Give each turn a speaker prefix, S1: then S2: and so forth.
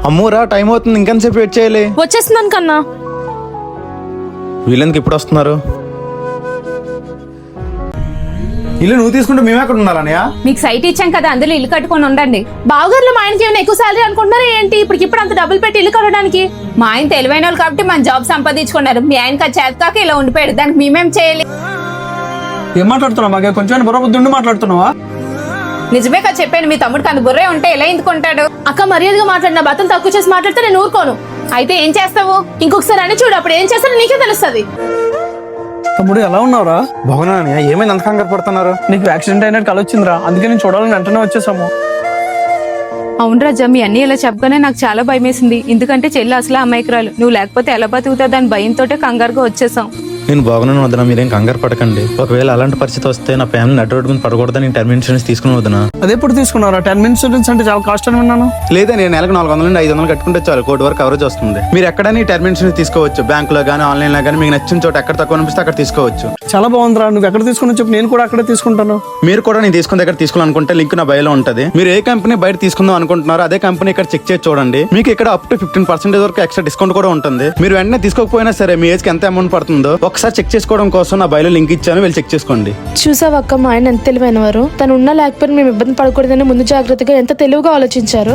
S1: అమ్మూరా, time అవుతుంది, ఇంకెంతసేపు wait చేయాలి?
S2: వచ్చేస్తున్నాను కన్నా.
S1: వీళ్ళెందుకు ఇప్పుడు వస్తున్నారు? ఇల్లు నువ్వు తీసుకుంటే మేము ఎక్కడ ఉండాలన్నయ్య?
S3: మీకు సైట్ ఇచ్చాం కదా, అందులో ఇల్లు కట్టుకొని ఉండండి.
S2: బావగారులు మా ఆయనకి ఏమైనా ఎక్కువ సాలరీ అనుకుంటున్నారా ఏంటి? ఇప్పుడు అంత డబ్బులు పెట్టి ఇల్లు కట్టడానికి?
S3: మా ఆయన తెలివైన వాళ్ళు కాబట్టి మన జాబ్ సంపాదించుకున్నారు. మీ ఆయనకి అది చేత కాక ఇలా ఉండిపోయాడు. దానికి మేమేం చేయాలి?
S4: ఏం మాట్లాడుతున్నావు? మాకు కొంచెం బుర్ర ఉండి మాట్లాడుతున్నావా?
S3: నిజమే కదా చెప్పాను, మీ తమ్ముడికి అంత బుర్రే ఉంటే ఎలా ఎందుకుంటాడు?
S2: అక్క మర్యాదగా మాట్లాడిన బతం తక్కువ చేసి మాట్లాడితే నేను ఊరుకోను.
S3: అయితే ఏం చేస్తావు?
S2: ఇంకొకసారి అని చూడు, అప్పుడు ఏం చేస్తానో నీకే తెలుస్తుంది.
S4: తమ్ముడు ఎలా ఉన్నావురా?
S1: బాగున్నా. ఏమైంది అంత కంగారు పడుతున్నారు?
S4: నీకు యాక్సిడెంట్ అయినట్టు కల వచ్చిందిరా, అందుకే నేను చూడాలని వెంటనే వచ్చేసాము.
S3: అవును రాజా, మీ అన్ని ఇలా చెప్పగానే నాకు చాలా భయం వేసింది. ఎందుకంటే చెల్లి అసలు అమాయకురాలు. నువ్వు లేకపోతే ఎలా బతుకుతావు దాని భయంతో కంగారుగా వచ్చేసాం.
S1: నేను బాగున్నాను వదినా, మీరేం కంగారు పడకండి. ఒకవేళ అలాంటి పరిస్థితి వస్తే నా ఫ్యామిలీ నడ్డు రోడ్డు మీద పడకూడదని నేను టర్మ్ ఇన్సూరెన్స్ తీసుకుని వదినా.
S4: అదే ఎప్పుడు తీసుకున్నారా? 10 minutes ఇన్సూరెన్స్ అంటే చాలా కాస్ట్ అని విన్నాను.
S1: లేదా నేను నెలకు 400 నుండి 500 కట్టుకుంటే చాలు, కోటి వరకు కవరేజ్ వస్తుంది. మీరు ఎక్కడైనా టర్మ్ ఇన్సూరెన్స్ తీసుకోవచ్చు. బ్యాంక్ లో కానీ ఆన్లైన్ లో కానీ మీకు నచ్చిన చోట ఎక్కడ తక్కువ అనిపిస్తే అక్కడ తీసుకోవచ్చు.
S4: చాలా బాగుందిరా. నువ్వు ఎక్కడ తీసుకున్నా చెప్పు, నేను కూడా అక్కడే తీసుకుంటాను.
S1: మీరు కూడా నేను తీసుకున్న దగ్గర తీసుకోవాలనుకుంటే లింక్ నా బయోలో ఉంటుంది. మీరు ఏ కంపెనీ బయట తీసుకుందాం అనుకుంటున్నారో అదే కంపెనీ ఇక్కడ చెక్ చేసి చూడండి. మీకు ఇక్కడ అప్ టు 15% వరకు ఎక్స్ట్రా డిస్కౌంట్ కూడా ఉంటుంది. మీరు వెంటనే తీసుకోకపోయినా సరే మీ ఏజ్ కి ఎంత అమౌంట్ పడుతుందో ఒకసారి చెక్ చేసుకోవడం కోసం నా బయోలో లింక్ ఇచ్చాను, వెళ్ళి చెక్ చేసుకోండి.
S2: చూసావక్క, మా ఆయన ఎంత తెలివైనవారు. తను ఉన్నా లేకపోతే మేము ఇబ్బంది పడకూడదని ముందు జాగ్రత్తగా ఎంత తెలివిగా ఆలోచించారు.